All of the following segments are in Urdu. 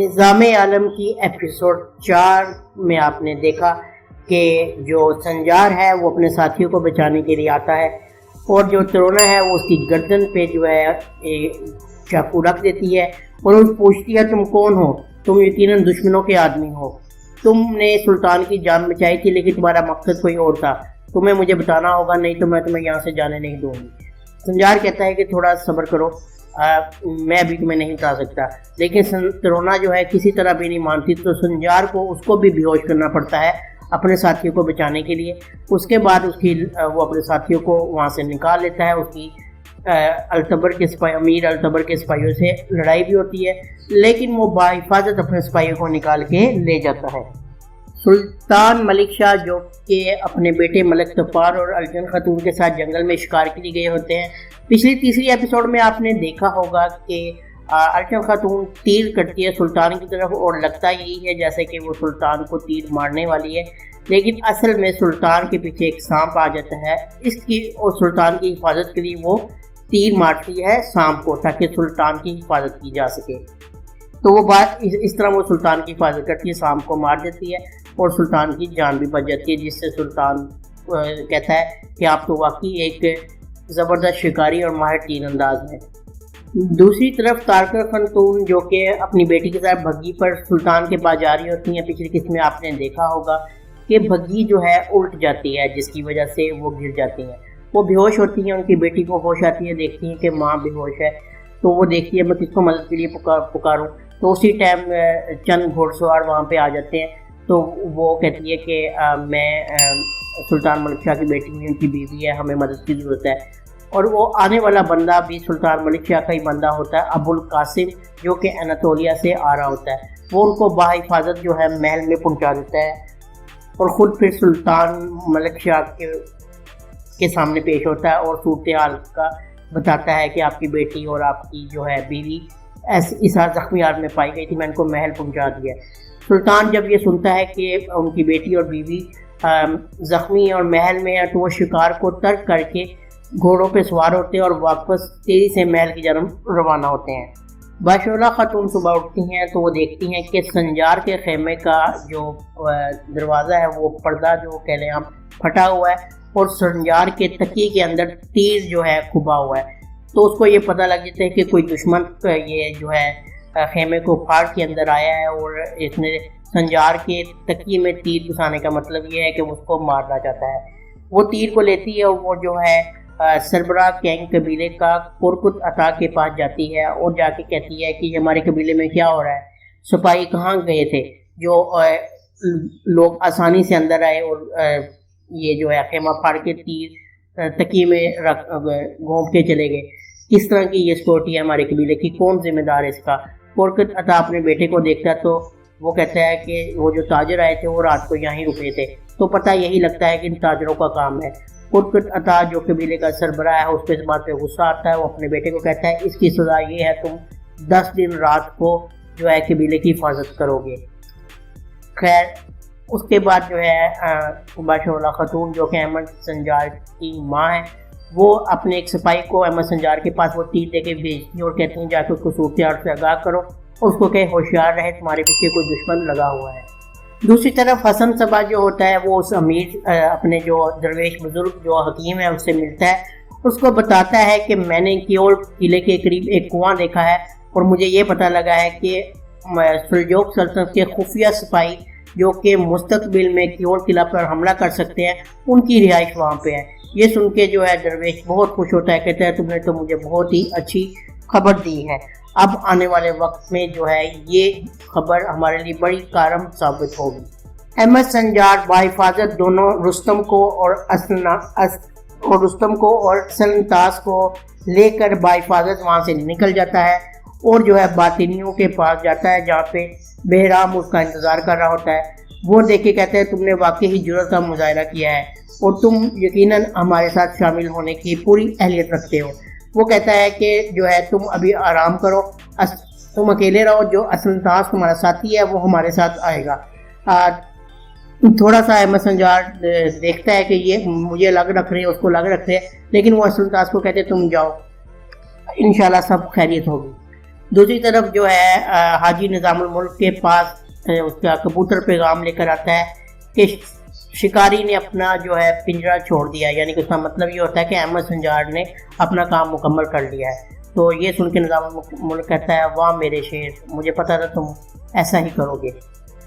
نظام عالم کی ایپیسوڈ 4 میں آپ نے دیکھا کہ جو سنجار ہے وہ اپنے ساتھیوں کو بچانے کے لیے آتا ہے اور جو ترونا ہے وہ اس کی گردن پہ جو ہے چاقو رکھ دیتی ہے اور اس پوچھتی ہے تم کون ہو؟ تم یقیناً دشمنوں کے آدمی ہو، تم نے سلطان کی جان بچائی تھی لیکن تمہارا مقصد کوئی اور تھا، تمہیں مجھے بتانا ہوگا نہیں تو میں تمہیں یہاں سے جانے نہیں دوں گی۔ سنجار کہتا ہے کہ تھوڑا صبر کرو، میں ابھی تمہیں نہیں بتا سکتا، لیکن ترونا جو ہے کسی طرح بھی نہیں مانتی تو سنجار کو اس کو بھی بے ہوش کرنا پڑتا ہے اپنے ساتھیوں کو بچانے کے لیے۔ اس کے بعد وہ اپنے ساتھیوں کو وہاں سے نکال لیتا ہے۔ اس کی امیر التبر کے سپاہیوں سے لڑائی بھی ہوتی ہے لیکن وہ بحفاظت اپنے سپاہیوں کو نکال کے لے جاتا ہے۔ سلطان ملک شاہ جو کہ اپنے بیٹے ملک تپار اور الجن خاتون کے ساتھ جنگل میں شکار کے لیے گئے ہوتے ہیں۔ پچھلی تیسری ایپیسوڈ میں آپ نے دیکھا ہوگا کہ الجن خاتون تیر کرتی ہے سلطان کی طرف اور لگتا یہی ہے جیسے کہ وہ سلطان کو تیر مارنے والی ہے، لیکن اصل میں سلطان کے پیچھے ایک سانپ آ جاتا ہے اور سلطان کی حفاظت کے لیے وہ تیر مارتی ہے سانپ کو تاکہ سلطان کی حفاظت کی جا سکے۔ تو وہ بات اس طرح وہ سلطان کی حفاظت کرتی ہے، سانپ کو مار دیتی ہے اور سلطان کی جان بھی بچ جاتی ہے، جس سے سلطان کہتا ہے کہ آپ تو واقعی ایک زبردست شکاری اور ماہر تیر انداز ہیں۔ دوسری طرف تارکا خاتون جو کہ اپنی بیٹی کے ساتھ بھگی پر سلطان کے پاس جا رہی ہوتی ہیں، پچھلی قسط میں آپ نے دیکھا ہوگا کہ بھگی جو ہے الٹ جاتی ہے جس کی وجہ سے وہ گر جاتی ہیں، وہ بے ہوش ہوتی ہیں۔ ان کی بیٹی کو ہوش آتی ہے، دیکھتی ہیں کہ ماں بے ہوش ہے تو وہ دیکھتی ہے میں کس کو مدد کے لیے پکاروں، تو اسی ٹائم چند گھوڑ سوار وہاں پہ آ جاتے ہیں۔ تو وہ کہتی ہے کہ میں سلطان ملک شاہ کی بیٹی ہوں، ان کی بیوی ہے، ہمیں مدد کی ضرورت ہے۔ اور وہ آنے والا بندہ بھی سلطان ملک شاہ کا ہی بندہ ہوتا ہے، ابو القاسم، جو کہ اناتولیا سے آ رہا ہوتا ہے۔ وہ ان کو بحفاظت جو ہے محل میں پہنچا دیتا ہے اور خود پھر سلطان ملک شاہ کے سامنے پیش ہوتا ہے اور صورتحال کا بتاتا ہے کہ آپ کی بیٹی اور آپ کی جو ہے بیوی اس زخمی حال میں پائی گئی تھی، میں ان کو محل پہنچا دیا۔ سلطان جب یہ سنتا ہے کہ ان کی بیٹی اور بیوی زخمی اور محل میں ہے تو وہ شکار کو ترک کر کے گھوڑوں پہ سوار ہوتے ہیں اور واپس تیزی سے محل کی جانب روانہ ہوتے ہیں۔ باشولہ خاتون صبح اٹھتی ہیں تو وہ دیکھتی ہیں کہ سنجار کے خیمے کا جو دروازہ ہے وہ پردہ جو کہہ لیں آپ پھٹا ہوا ہے اور سنجار کے تکیے کے اندر تیر جو ہے کھپا ہوا ہے۔ تو اس کو یہ پتہ لگ جاتا ہے کہ کوئی دشمن یہ جو ہے خیمے کو پھاڑ کے اندر آیا ہے اور اس نے سنجار کے تکیے میں تیر گھسانے کا مطلب یہ ہے کہ اس کو مارنا چاہتا ہے۔ وہ تیر کو لیتی ہے اور وہ جو ہے سربراہ کینگ قبیلے کا کرکت عطا کے پاس جاتی ہے اور جا کے کہتی ہے کہ یہ ہمارے قبیلے میں کیا ہو رہا ہے، سپاہی کہاں گئے تھے جو لوگ آسانی سے اندر آئے اور یہ جو ہے خیمہ پھاڑ کے تیر تکیے میں گھونپ کے چلے گئے، کس طرح کی یہ سکیورٹی ہے ہمارے قبیلے کی، کون ذمہ دار ہے اس کا؟ کرکت عطا اپنے بیٹے کو دیکھتا ہے تو وہ کہتا ہے کہ وہ جو تاجر آئے تھے وہ رات کو یہیں رکے تھے، تو پتہ یہی لگتا ہے کہ ان تاجروں کا کام ہے۔ کرکت عطا جو قبیلے کا سربراہ ہے اس پہ اس بات پہ غصہ آتا ہے، وہ اپنے بیٹے کو کہتا ہے اس کی سزا یہ ہے تم 10 دن رات کو جو ہے قبیلے کی حفاظت کرو گے۔ خیر اس کے بعد جو ہے باشولہ خاتون جو کہ احمد سنجار کی ماں ہے وہ اپنے ایک سپاہی کو احمد سنجار کے پاس وہ تیر دے کے بھیجتی ہیں اور کہتی ہیں جا کے اس کو صورتحال سے آگاہ کرو اور اس کو کہ ہوشیار رہے، تمہارے پیچھے کوئی دشمن لگا ہوا ہے۔ دوسری طرف حسن صبا جو ہوتا ہے وہ اس امیر اپنے جو درویش بزرگ جو حکیم ہے اس سے ملتا ہے، اس کو بتاتا ہے کہ میں نے کیول قلعے کے قریب ایک کنواں دیکھا ہے اور مجھے یہ پتہ لگا ہے کہ سلجوق سلطنت کے خفیہ سپاہی جو کہ مستقبل میں کیول قلعہ پر حملہ کر سکتے ہیں ان کی رہائش وہاں پہ ہے۔ یہ سن کے جو ہے درویش بہت خوش ہوتا ہے، کہتا ہے تم نے تو مجھے بہت ہی اچھی خبر دی ہے، اب آنے والے وقت میں جو ہے یہ خبر ہمارے لیے بڑی کارم ثابت ہوگی۔ احمد سنجار بحفاظت دونوں رستم کو اور سنتاس کو لے کر بحفاظت وہاں سے نکل جاتا ہے اور جو ہے باطنیوں کے پاس جاتا ہے جہاں پہ بہرام اس کا انتظار کر رہا ہوتا ہے۔ وہ دیکھ کے کہتے ہیں تم نے واقعی جرأت کا مظاہرہ کیا ہے اور تم یقیناً ہمارے ساتھ شامل ہونے کی پوری اہلیت رکھتے ہو۔ وہ کہتا ہے کہ جو ہے تم ابھی آرام کرو، تم اکیلے رہو، جو اسلطاس تمہارا ساتھی ہے وہ ہمارے ساتھ آئے گا۔ تھوڑا سا احمد سنجار دیکھتا ہے کہ یہ مجھے لگ رکھ رہے ہیں، اس کو لگ رکھ رہے ہیں، لیکن وہ اسلطاس کو کہتے تم جاؤ، انشاءاللہ سب خیریت ہوگی۔ دوسری طرف جو ہے حاجی نظام الملک کے پاس اس کا کبوتر پیغام لے کر آتا ہے کہ شکاری نے اپنا جو ہے پنجرا چھوڑ دیا ہے، یعنی کہ اس کا مطلب یہ ہوتا ہے کہ احمد سنجار نے اپنا کام مکمل کر لیا ہے۔ تو یہ سن کے نظام الملک کہتا ہے واہ میرے شیر، مجھے پتا تھا تم ایسا ہی کرو گے۔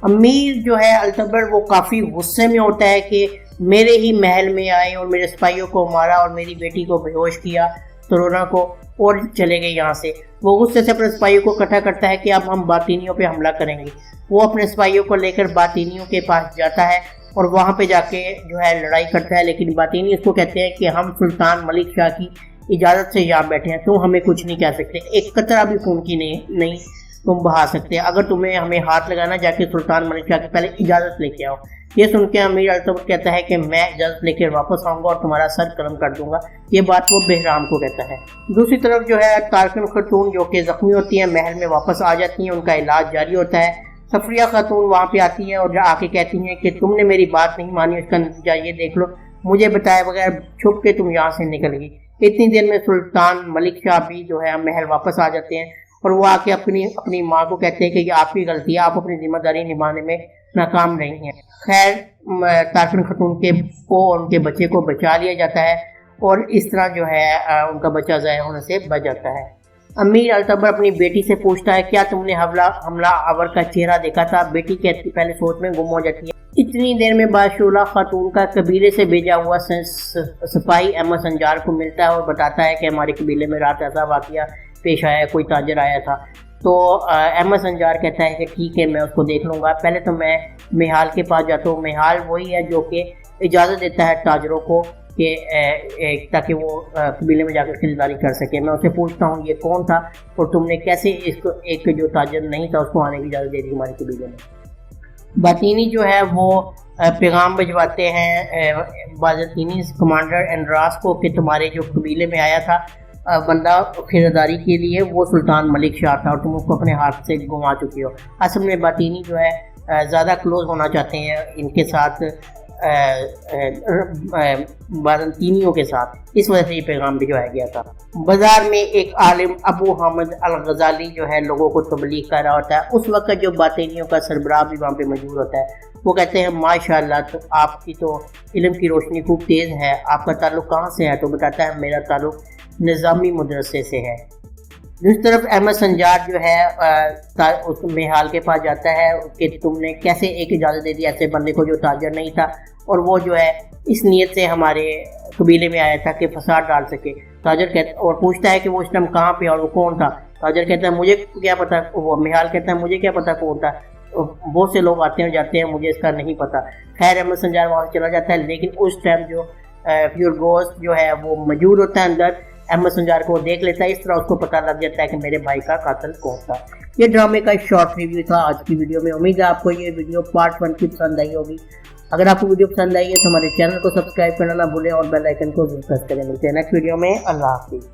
امیر جو ہے التبر وہ کافی غصے میں ہوتا ہے کہ میرے ہی محل میں آئے اور میرے سپاہیوں کو مارا اور میری بیٹی کو بے ہوش کیا ترونا کو اور چلے گئے یہاں سے۔ وہ غصے سے اپنے سپاہیوں کو اکٹھا کرتا ہے کہ اب ہم باطینیوں پہ حملہ کریں گے۔ وہ اپنے سپاہیوں کو لے کر باطینیوں کے پاس جاتا ہے اور وہاں پہ جا کے جو ہے لڑائی کرتا ہے، لیکن باطینی اس کو کہتے ہیں کہ ہم سلطان ملک شاہ کی اجازت سے یہاں بیٹھے ہیں، تم ہمیں کچھ نہیں کہہ سکتے، ایک قطرہ بھی خون کی نہیں تم بہا سکتے، اگر تمہیں ہمیں ہاتھ لگانا جا کے سلطان ملک شاہ کی پہلے اجازت لے کے آؤ۔ یہ سن کے امیر التبر کہتا ہے کہ میں اجازت لے کے واپس آؤں گا اور تمہارا سر قلم کر دوں گا۔ یہ بات وہ بہرام کو کہتا ہے۔ دوسری طرف جو ہے تارکن خاتون جو کہ زخمی ہوتی ہیں محل میں واپس آ جاتی ہیں، ان کا علاج جاری ہوتا ہے۔ صفریہ خاتون وہاں پہ آتی ہیں اور آ کے کہتی ہیں کہ تم نے میری بات نہیں مانی، اس کا نتیجہ یہ دیکھ لو، مجھے بتائے بغیر چھپ کے تم یہاں سے نکل گئی۔ اتنی دیر میں سلطان ملک شاہ بھی جو ہے محل واپس آ جاتے ہیں اور وہ آ کے اپنی ماں کو کہتے ہیں کہ یہ آپ کی غلطی ہے، آپ اپنی ذمہ داری نبھانے میں ناکام رہی ہیں۔ خیر تارکن خاتون کو اور ان کے بچے کو بچا لیا جاتا ہے اور اس طرح جو ہے ان کا بچہ ضائع ہونے سے بچ جاتا ہے۔ امیر التبر اپنی بیٹی سے پوچھتا ہے کیا تم نے حملہ آور کا چہرہ دیکھا تھا؟ بیٹی کہتی پہلے سوچ میں گم ہو جاتی ہے۔ اتنی دیر میں بادشاہ خاتون کا قبیلے سے بھیجا ہوا سپاہی احمد سنجار کو ملتا ہے اور بتاتا ہے کہ ہمارے قبیلے میں رات ایسا واقعہ پیش آیا ہے، کوئی تاجر آیا تھا۔ تو احمد سنجار کہتا ہے کہ ٹھیک ہے میں اس کو دیکھ لوں گا، پہلے تو میں میحال کے پاس جاتا ہوں۔ میحال وہی ہے جو کہ اجازت دیتا ہے تاجروں کو کہ تاکہ وہ قبیلے میں جا کر خریداری کر سکے۔ میں اسے پوچھتا ہوں یہ کون تھا اور تم نے کیسے اس کو ایک جو تاجر نہیں تھا اس کو آنے کی اجازت دے دی ہمارے قبیلے میں۔ باطینی جو ہے وہ پیغام بھجواتے ہیں بازنطینی کمانڈر انڈراس کو کہ تمہارے جو قبیلے میں آیا تھا بندہ خریداری کے لیے وہ سلطان ملک شاہ تھا اور تم اس کو اپنے ہاتھ سے گنوا چکی ہو۔ اصل میں باطینی جو ہے زیادہ کلوز ہونا چاہتے ہیں ان کے ساتھ، بازنطینیوں کے ساتھ، اس وجہ سے یہ پیغام بھجوایا گیا تھا۔ بازار میں ایک عالم ابو حامد الغزالی جو ہے لوگوں کو تبلیغ کر رہا ہوتا ہے۔ اس وقت جو باطینیوں کا سربراہ بھی وہاں پہ موجود ہوتا ہے، وہ کہتے ہیں ماشاءاللہ تو آپ کی تو علم کی روشنی خوب تیز ہے، آپ کا تعلق کہاں سے ہے؟ تو بتاتا ہے میرا تعلق نظامی مدرسے سے ہے۔ دوسری طرف احمد سنجار جو ہے اس میحال کے پاس جاتا ہے کہ تم نے کیسے ایک اجازت دے دی ایسے بندے کو جو تاجر نہیں تھا اور وہ جو ہے اس نیت سے ہمارے قبیلے میں آیا تھا کہ فساد ڈال سکے۔ تاجر کہتا اور پوچھتا ہے کہ وہ اس ٹائم کہاں پہ اور وہ کون تھا؟ تاجر کہتا ہے مجھے کیا پتا، وہ میحال کہتا ہے مجھے کیا پتا کون تھا، بہت سے لوگ آتے ہیں جاتے ہیں، مجھے اس کا نہیں پتا۔ خیر احمد سنجار وہاں سے چلا جاتا ہے، لیکن اس ٹائم جو پیور گوسٹ جو ہے وہ موجود ہوتا ہے اندر، احمد سنجار کو دیکھ لیتا ہے، اس طرح اس کو پتہ لگ جاتا ہے کہ میرے بھائی کا قاتل کون تھا۔ یہ ڈرامے کا شارٹ ریویو تھا آج کی ویڈیو میں۔ امید ہے آپ کو یہ ویڈیو پارٹ 1 کی پسند آئی ہوگی۔ اگر آپ کو ویڈیو پسند آئی ہے تو ہمارے چینل کو سبسکرائب کرنا نہ بھولیں اور بیل آئیکن کو ضرور پریس کریں۔ ملتے ہیں نیکسٹ ویڈیو میں، اللہ حافظ۔